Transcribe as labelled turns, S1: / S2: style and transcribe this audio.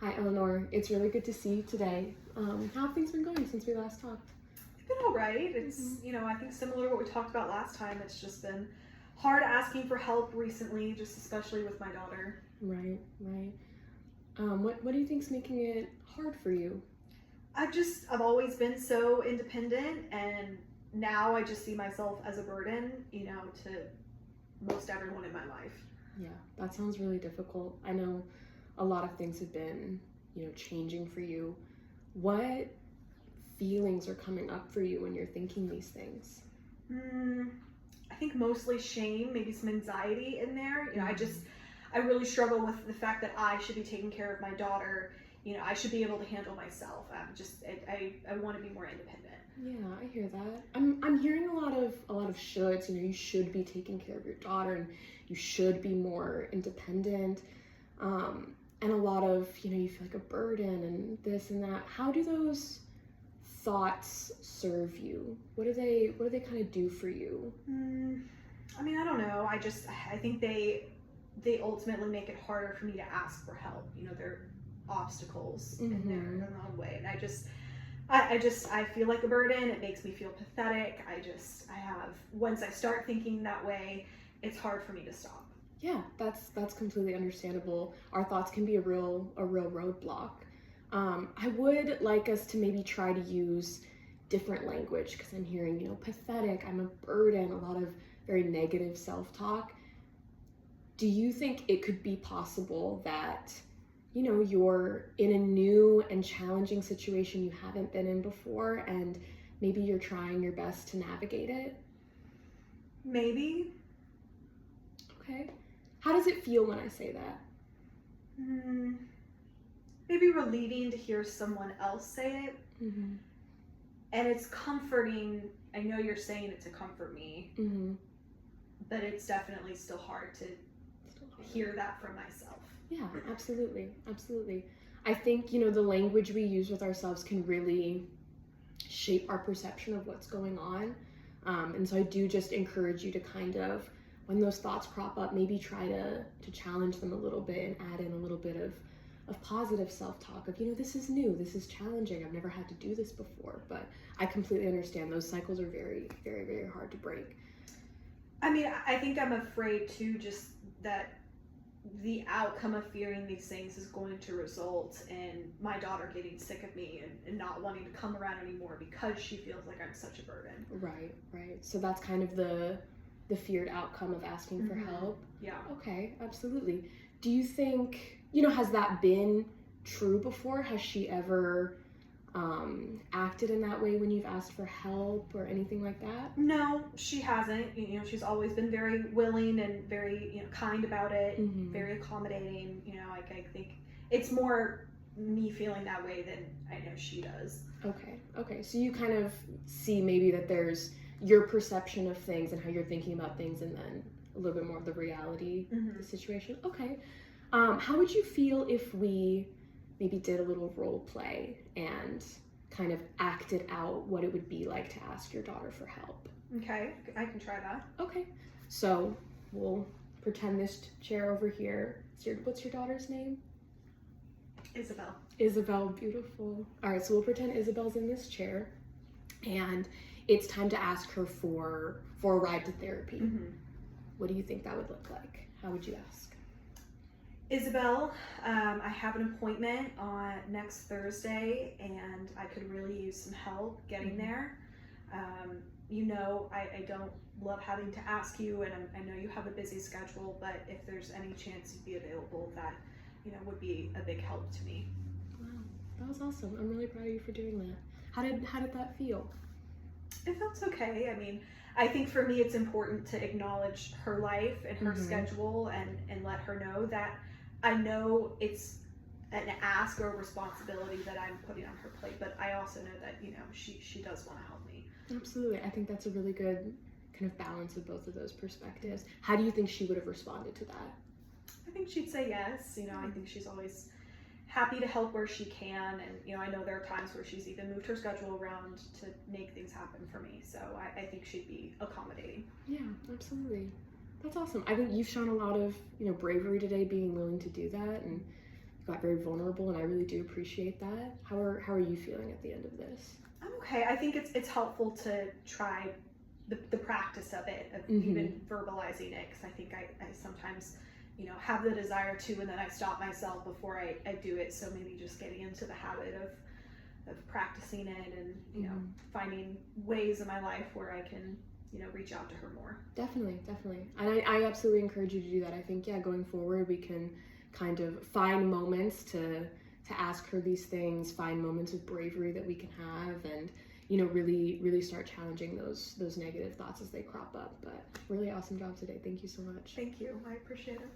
S1: Hi, Eleanor. It's really good to see you today. How have things been going since we last talked?
S2: It's been all right. It's, I think similar to what we talked about last time. It's just been hard asking for help recently, just especially with my daughter.
S1: Right. What do you think's making it hard for you?
S2: I've always been so independent, and now I just see myself as a burden, to most everyone in my life.
S1: Yeah, that sounds really difficult. I know a lot of things have been, changing for you. What feelings are coming up for you when you're thinking these things?
S2: I think mostly shame, maybe some anxiety in there. I really struggle with the fact that I should be taking care of my daughter. I should be able to handle myself. I want to be more independent.
S1: Yeah, I hear that. I'm hearing a lot of shoulds. You should be taking care of your daughter, and you should be more independent. And a lot of, you feel like a burden and this and that. How do those thoughts serve you? What do they kind of do for you?
S2: I don't know. I think they ultimately make it harder for me to ask for help. They're obstacles in their own way, and I feel like a burden. It makes me feel pathetic. Once I start thinking that way, it's hard for me to stop.
S1: Yeah, that's completely understandable. Our thoughts can be a real roadblock. I would like us to maybe try to use different language, because I'm hearing, pathetic, I'm a burden, a lot of very negative self-talk. Do you think it could be possible that, you're in a new and challenging situation you haven't been in before, and maybe you're trying your best to navigate it?
S2: Maybe.
S1: Okay. How does it feel when I say that?
S2: Maybe relieving to hear someone else say it. And it's comforting. I know you're saying it to comfort me, but it's definitely still hard to hear that from myself.
S1: Yeah, absolutely. I think, the language we use with ourselves can really shape our perception of what's going on. And so I do just encourage you to kind of, when those thoughts crop up, maybe try to challenge them a little bit and add in a little bit of positive self-talk of, this is new, this is challenging, I've never had to do this before. But I completely understand those cycles are very, very, very hard to break.
S2: I think I'm afraid too, just that the outcome of fearing these things is going to result in my daughter getting sick of me and not wanting to come around anymore because she feels like I'm such a burden.
S1: Right. So that's kind of the feared outcome of asking for help.
S2: Yeah.
S1: Okay, absolutely. Do you think, has that been true before? Has she ever acted in that way when you've asked for help or anything like that?
S2: No, she hasn't. She's always been very willing and very, kind about it, very accommodating. I think it's more me feeling that way than I know she does.
S1: Okay. So you kind of see maybe that there's your perception of things and how you're thinking about things, and then a little bit more of the reality of the situation. Okay. How would you feel if we maybe did a little role play and kind of acted out what it would be like to ask your daughter for help?
S2: Okay, I can try that.
S1: Okay. So we'll pretend this chair over here. What's your daughter's name? Isabel, beautiful. All right, so we'll pretend Isabel's in this chair, and it's time to ask her for a ride to therapy. What do you think that would look like? How would you ask?
S2: Isabel, I have an appointment on next Thursday, and I could really use some help getting there. I don't love having to ask you, and I know you have a busy schedule, but if there's any chance you'd be available, that would be a big help to me.
S1: Wow, that was awesome. I'm really proud of you for doing that. How did that feel?
S2: It felt okay. I think for me it's important to acknowledge her life and her schedule and let her know that I know it's an ask or a responsibility that I'm putting on her plate, but I also know that, she does want to help me.
S1: Absolutely. I think that's a really good kind of balance of both of those perspectives. How do you think she would have responded to that?
S2: I think she'd say yes. I think she's always happy to help where she can, and I know there are times where she's even moved her schedule around to make things happen for me, so I think she'd be accommodating.
S1: Yeah, absolutely. That's awesome. I think you've shown a lot of bravery today, being willing to do that, and got very vulnerable, and I really do appreciate that. How are you feeling at the end of this?
S2: I'm okay. I think it's helpful to try the practice of it, of even verbalizing it, because I think I sometimes, have the desire to, and then I stop myself before I do it. So maybe just getting into the habit of practicing it, and finding ways in my life where I can reach out to her more.
S1: Definitely. And I absolutely encourage you to do that. I think, going forward, we can kind of find moments to ask her these things, find moments of bravery that we can have, and, really start challenging those negative thoughts as they crop up. But really awesome job today. Thank you so much.
S2: Thank you. I appreciate it.